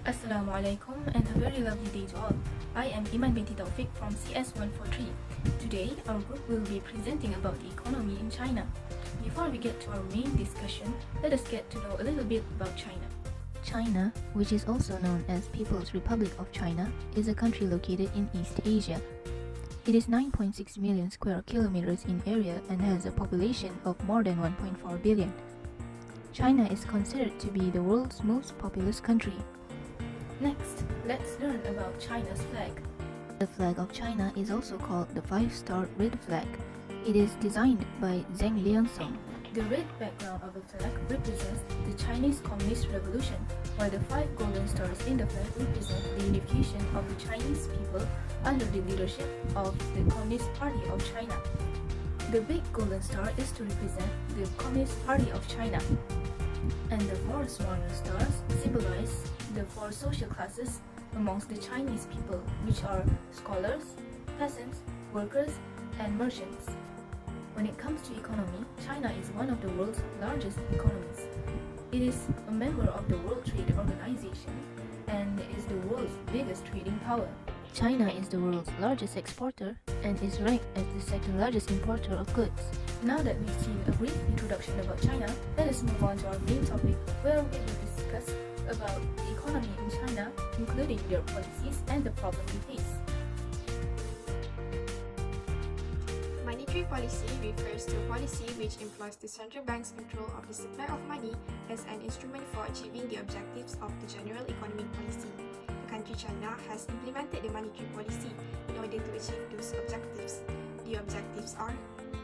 Assalamu alaikum and a very lovely day to all. I am Iman binti Taufik from CS143. Today, our group will be presenting about the economy in China. Before we get to our main discussion, let us get to know a little bit about China. China, which is also known as People's Republic of China, is a country located in East Asia. It is 9.6 million square kilometers in area and has a population of more than 1.4 billion. China is considered to be the world's most populous country. Next, let's learn about China's flag. The flag of China is also called the five-star red flag. It is designed by Zhang Liangsong. The red background of the flag represents the Chinese Communist Revolution, while the five golden stars in the flag represent the unification of the Chinese people under the leadership of the Communist Party of China. The big golden star is to represent the Communist Party of China, and the four smaller stars symbolize the four social classes amongst the Chinese people, which are scholars, peasants, workers, and merchants. When it comes to economy, China is one of the world's largest economies. It is a member of the World Trade Organization and is the world's biggest trading power. China is the world's largest exporter and is ranked as the second largest importer of goods. Now that we've seen a brief introduction about China, let us move on to our main topic, where we will discuss about the economy in China, including their policies and the problems we face. Monetary policy refers to a policy which employs the central bank's control of the supply of money as an instrument for achieving the objectives of the general economic policy. The country China has implemented the monetary policy in order to achieve those objectives. The objectives are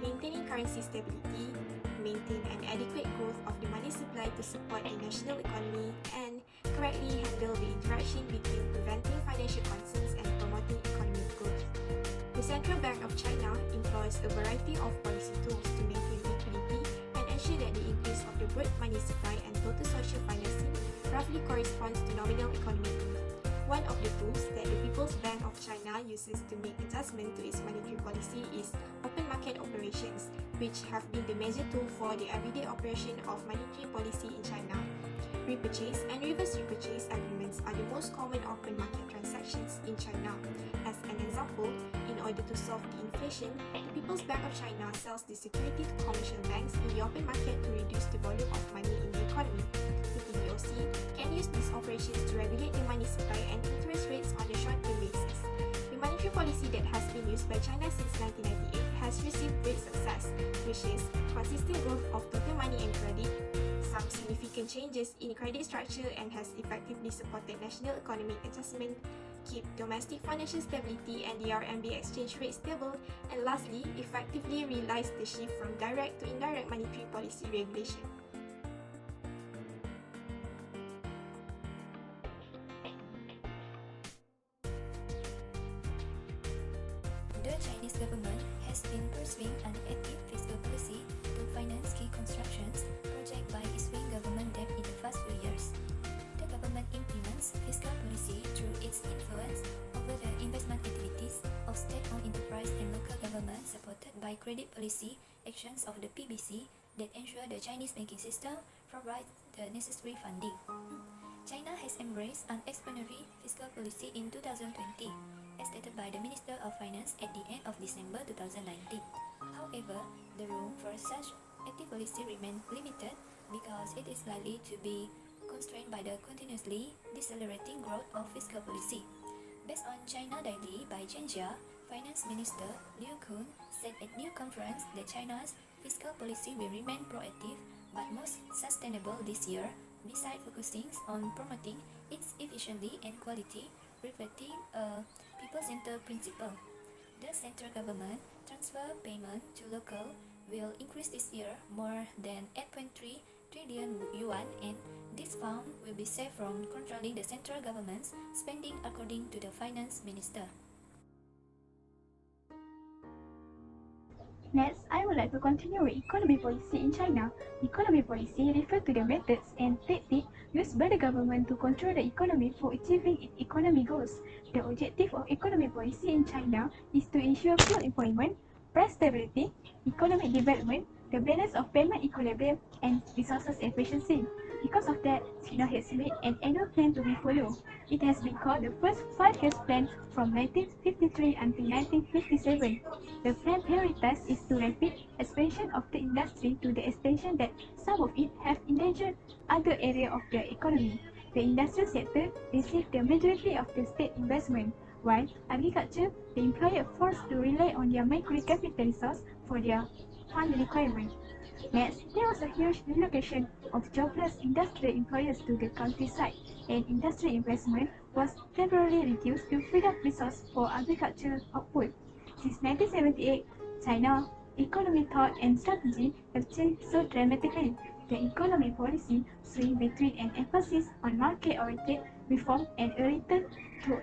maintaining currency stability, maintain an adequate growth of the money supply to support the national economy, and correctly handle the interaction between preventing financial concerns and promoting economic growth. The Central Bank of China employs a variety of policy tools to maintain liquidity and ensure that the increase of the broad money supply and total social financing roughly corresponds to nominal economic growth. One of the tools that the People's Bank of China uses to make adjustment to its monetary policy is open market operations, which have been the major tool for the everyday operation of monetary policy in China. Repurchase and reverse repurchase agreements are the most common open market transactions in China. As an example, in order to solve the inflation, the People's Bank of China sells the security to commercial banks in the open market to reduce the volume of money in the economy. The PBOC can use these operations to regulate the money supply and interest rates on a short-term basis. The monetary policy that has been used by China since 1998 has received great success, which is consistent growth of total money and credit, some significant changes in credit structure, and has effectively supported national economic adjustment, keep domestic financial stability and the RMB exchange rate stable, and lastly, effectively realized the shift from direct to indirect monetary policy regulation. The Chinese government has been pursuing an active fiscal policy to finance key constructions projects by issuing government debt in the past few years. The government implements fiscal policy through its influence over the investment activities of state-owned enterprise and local government, supported by credit policy actions of the PBC that ensure the Chinese banking system provides the necessary funding. China has embraced an expansionary fiscal policy in 2020, as stated by the Minister of Finance at the end of December 2019. However, the room for such active policy remains limited because it is likely to be constrained by the continuously decelerating growth of fiscal policy. Based on China Daily by Zhenjia, Finance Minister Liu Kun said at new conference that China's fiscal policy will remain proactive but most sustainable this year, besides focusing on promoting its efficiency and quality, reflecting a people-centered principle. The central government transfer payment to local will increase this year more than 8.3 trillion yuan, and this fund will be saved from controlling the central government's spending, according to the finance minister. Next, I would like to continue with economy policy in China. Economy policy refers to the methods and tactics used by the government to control the economy for achieving its economic goals. The objective of economy policy in China is to ensure full employment, price stability, economic development, the balance of payment equilibrium, and resources efficiency. Because of that, China has made an annual plan to be followed. It has been called the first 5 years plan from 1953 until 1957. The plan prioritizes is to rapid expansion of the industry to the extent that some of it have endangered other areas of the economy. The industrial sector received the majority of the state investment, while agriculture, the employer forced to rely on their micro capital resource for their fund requirement. Next, there was a huge relocation of jobless industrial employers to the countryside, and industrial investment was temporarily reduced to free up resources for agricultural output. Since 1978, China's economic thought and strategy have changed so dramatically. The economic policy swing between an emphasis on market-oriented reform and a return to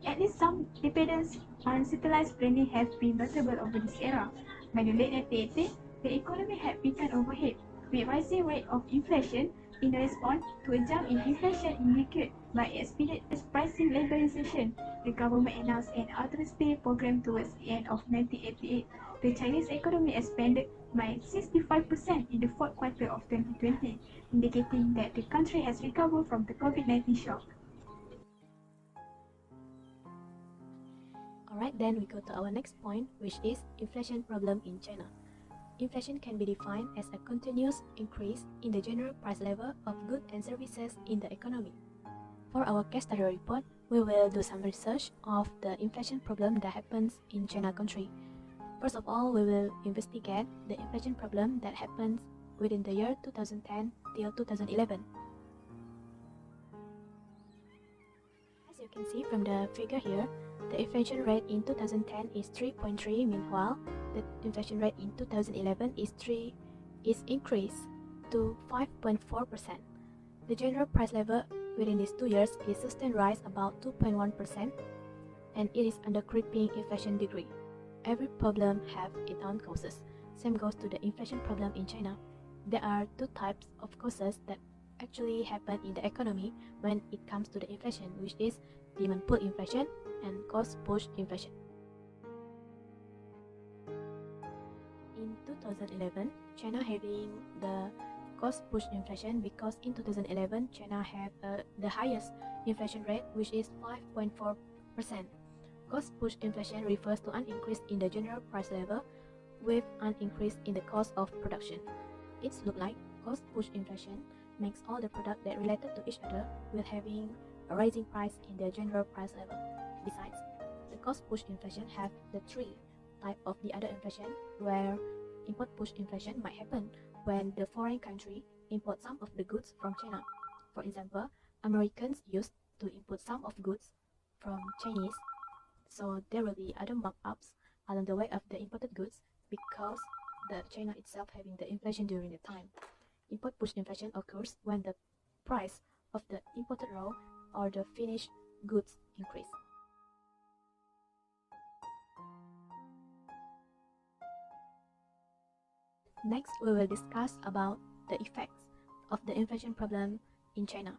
at least some dependence on centralized planning have been notable over this era. By the late 1980s, the economy had become overhead, with rising rate of inflation in response to a jump in inflation indicated by expedited pricing liberalization. The government announced an austerity program towards the end of 1988. The Chinese economy expanded by 65% in the fourth quarter of 2020, indicating that the country has recovered from the COVID-19 shock. Alright, then we go to our next point, which is inflation problem in China. Inflation can be defined as a continuous increase in the general price level of goods and services in the economy. For our case study report, we will do some research of the inflation problem that happens in China country. First of all, we will investigate the inflation problem that happens within the year 2010 till 2011. As you can see from the figure here, the inflation rate in 2010 is 3.3, meanwhile, the inflation rate in 2011 is increased to 5.4%. The general price level within these 2 years is sustained rise about 2.1%, and it is under creeping inflation degree. Every problem have its own causes. Same goes to the inflation problem in China. There are two types of causes that actually happen in the economy when it comes to the inflation, which is demand pull inflation and cost push inflation. In 2011, China having the cost push inflation because in 2011 China have the highest inflation rate, which is 5.4%. Cost push inflation refers to an increase in the general price level with an increase in the cost of production. It looks like cost push inflation makes all the products that related to each other will having a rising price in the general price level. Besides, the cost push inflation have the three type of the other inflation, where import push inflation might happen when the foreign country import some of the goods from China. For example, Americans used to import some of goods from Chinese, so there will be other markups along the way of the imported goods because the China itself having the inflation during the time. Import push inflation occurs when the price of the imported raw or the finished goods increase. Next, we will discuss about the effects of the inflation problem in China.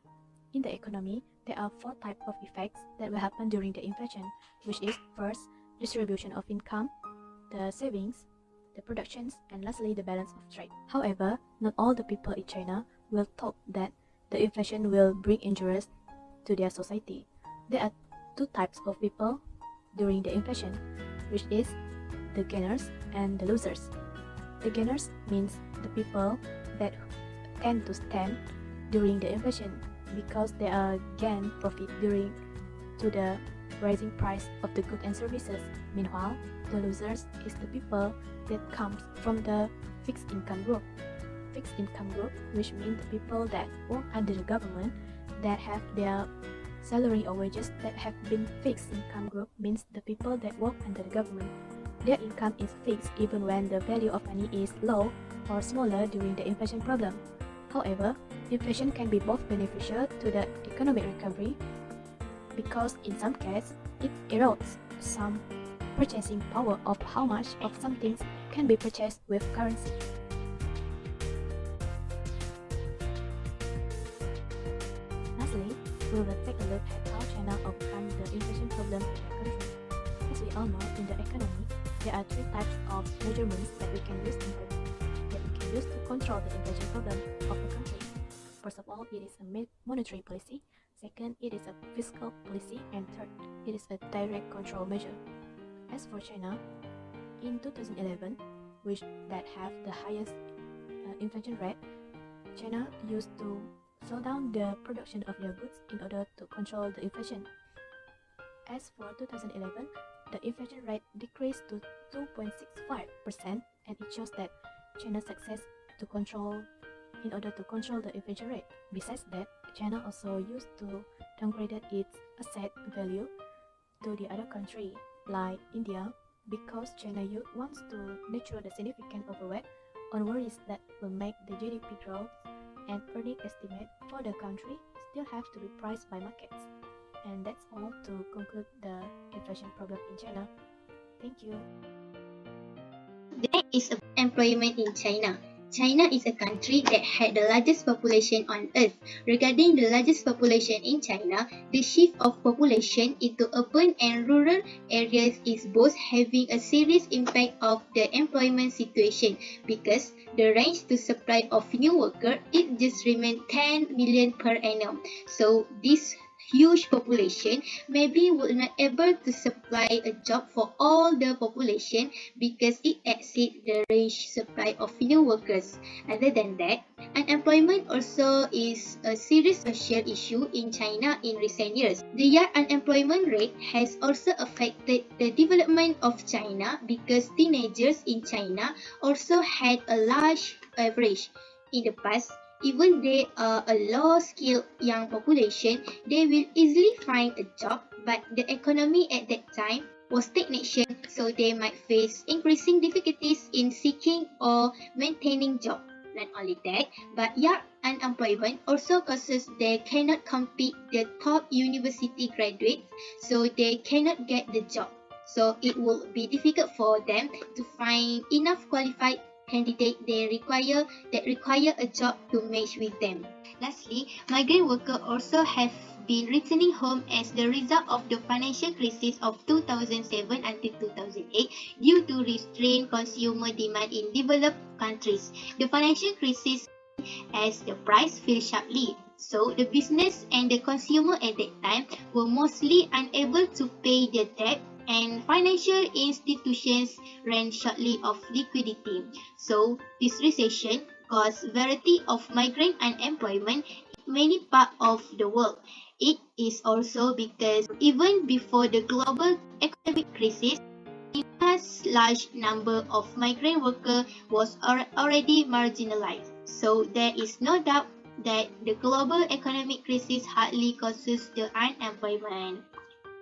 In the economy, there are four types of effects that will happen during the inflation, which is first, distribution of income, the savings, the productions, and lastly, the balance of trade. However, not all the people in China will talk that the inflation will bring injuries to their society. There are two types of people during the inflation, which is the gainers and the losers. The gainers means the people that tend to stand during the inflation because they are gain profit during to the rising price of the goods and services. Meanwhile, the losers is the people that comes from the fixed income group. Fixed income group, which means the people that work under the government that have their salary or wages that have been fixed income group, means the people that work under the government. Their income is fixed even when the value of money is low or smaller during the inflation problem. However, inflation can be both beneficial to the economic recovery because in some cases it erodes some purchasing power of how much of some things can be purchased with currency. Lastly, we will take a look at how China overcome the inflation problem in the country. As we all know, in the economy, there are three types of measurements that we can use to control the inflation problem of the country. First of all, it is a monetary policy. Second, it is a fiscal policy. And third, it is a direct control measure. As for China, in 2011, which that have the highest inflation rate, China used to slow down the production of their goods in order to control the inflation. As for 2011, the inflation rate decreased to 2.65%, and it shows that China's success in order to control the inflation rate. Besides that, China also used to downgrade its asset value to the other country like India because China wants to nurture the significant overweight on worries that will make the GDP growth and earning estimate for the country still have to be priced by markets. And that's all to conclude the inflation problem in China. Thank you. The next is about employment in China. China is a country that had the largest population on earth. Regarding the largest population in China, the shift of population into urban and rural areas is both having a serious impact of the employment situation because the range to supply of new workers it just remains 10 million per annum. So this huge population maybe would not able to supply a job for all the population because it exceeds the range supply of new workers. Other than that, unemployment also is a serious social issue in China in recent years. The young unemployment rate has also affected the development of China because teenagers in China also had a large average. In the past, even they are a low-skilled young population, they will easily find a job, but the economy at that time was stagnation, so they might face increasing difficulties in seeking or maintaining job. Not only that, but young unemployment also causes they cannot compete the top university graduates, so they cannot get the job. So it will be difficult for them to find enough qualified candidate that require a job to match with them. Lastly, migrant workers also have been returning home as the result of the financial crisis of 2007 until 2008 due to restrained consumer demand in developed countries. The financial crisis as the price fell sharply. So the business and the consumer at that time were mostly unable to pay their debt and financial institutions ran shortly of liquidity. So this recession caused variety of migrant unemployment in many parts of the world. It is also because even before the global economic crisis, a large number of migrant workers was already marginalized. So there is no doubt that the global economic crisis hardly causes the unemployment.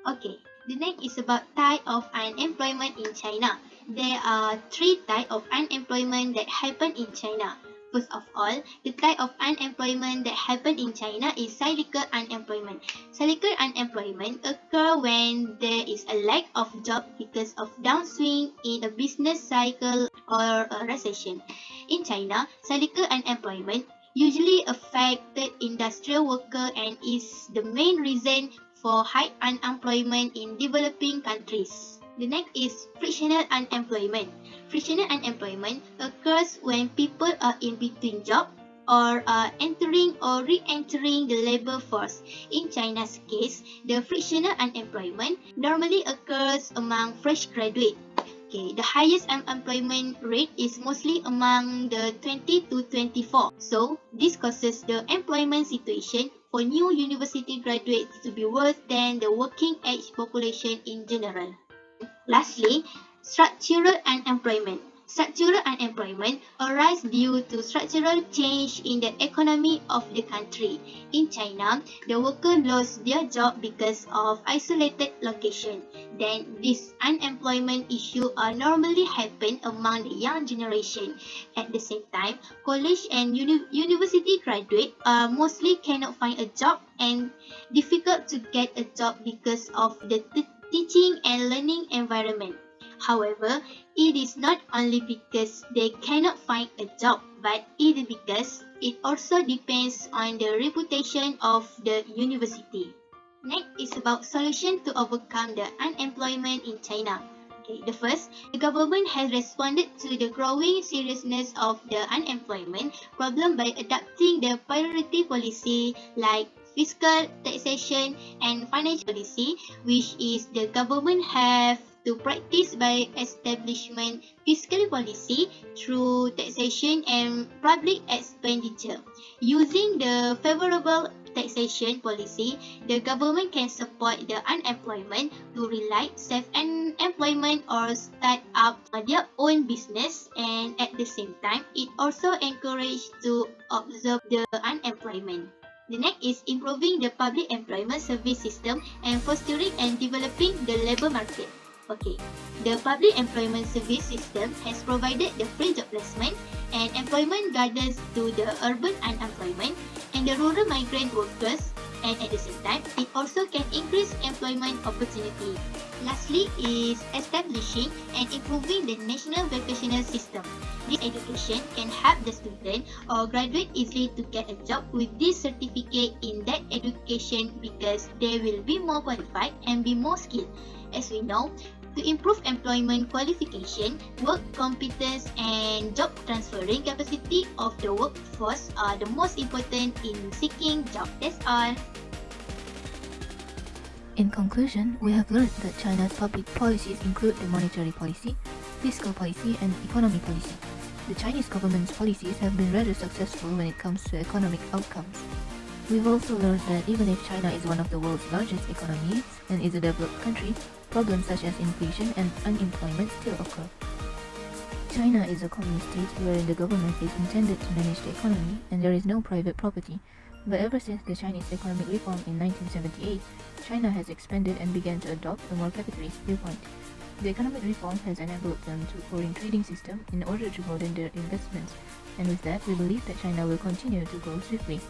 Okay, the next is about type of unemployment in China. There are three types of unemployment that happen in China. First of all, the type of unemployment that happen in China is cyclical unemployment. Cyclical unemployment occurs when there is a lack of job because of downswing in a business cycle or a recession. In China, cyclical unemployment usually affected industrial workers and is the main reason for high unemployment in developing countries. The next is frictional unemployment. Frictional unemployment occurs when people are in between jobs or are entering or re-entering the labor force. In China's case, the frictional unemployment normally occurs among fresh graduates. Okay, the highest unemployment rate is mostly among the 20 to 24. So, this causes the employment situation for new university graduates to be worse than the working age population in general. Lastly, structural unemployment. Structural unemployment arises due to structural change in the economy of the country. In China, the worker lost their job because of isolated location. Then, this unemployment issue normally happen among the young generation. At the same time, college and university graduates mostly cannot find a job and difficult to get a job because of the teaching and learning environment. However, it is not only because they cannot find a job, but it is because it also depends on the reputation of the university. Next is about solution to overcome the unemployment in China. Okay, the first, the government has responded to the growing seriousness of the unemployment problem by adopting the priority policy like fiscal, taxation, and financial policy, which is the government have to practice by establishment fiscal policy through taxation and public expenditure. Using the favorable taxation policy, the government can support the unemployment to rely self-employment or start up their own business, and at the same time, it also encourages to observe the unemployment. The next is improving the public employment service system and fostering and developing the labor market. Okay, the public employment service system has provided the free job placement and employment guidance to the urban unemployment and the rural migrant workers, and at the same time, it also can increase employment opportunity. Lastly is establishing and improving the national vocational system. This education can help the student or graduate easily to get a job with this certificate in that education because they will be more qualified and be more skilled. As we know, to improve employment qualification, work competence, and job transferring capacity of the workforce are the most important in seeking job. That's all. In conclusion, we have learned that China's public policies include the monetary policy, fiscal policy, and economy policy. The Chinese government's policies have been rather successful when it comes to economic outcomes. We've also learned that even if China is one of the world's largest economies and is a developed country, problems such as inflation and unemployment still occur. China is a communist state wherein the government is intended to manage the economy and there is no private property. But ever since the Chinese economic reform in 1978, China has expanded and began to adopt a more capitalist viewpoint. The economic reform has enabled them to foreign trading system in order to broaden their investments, and with that we believe that China will continue to grow swiftly.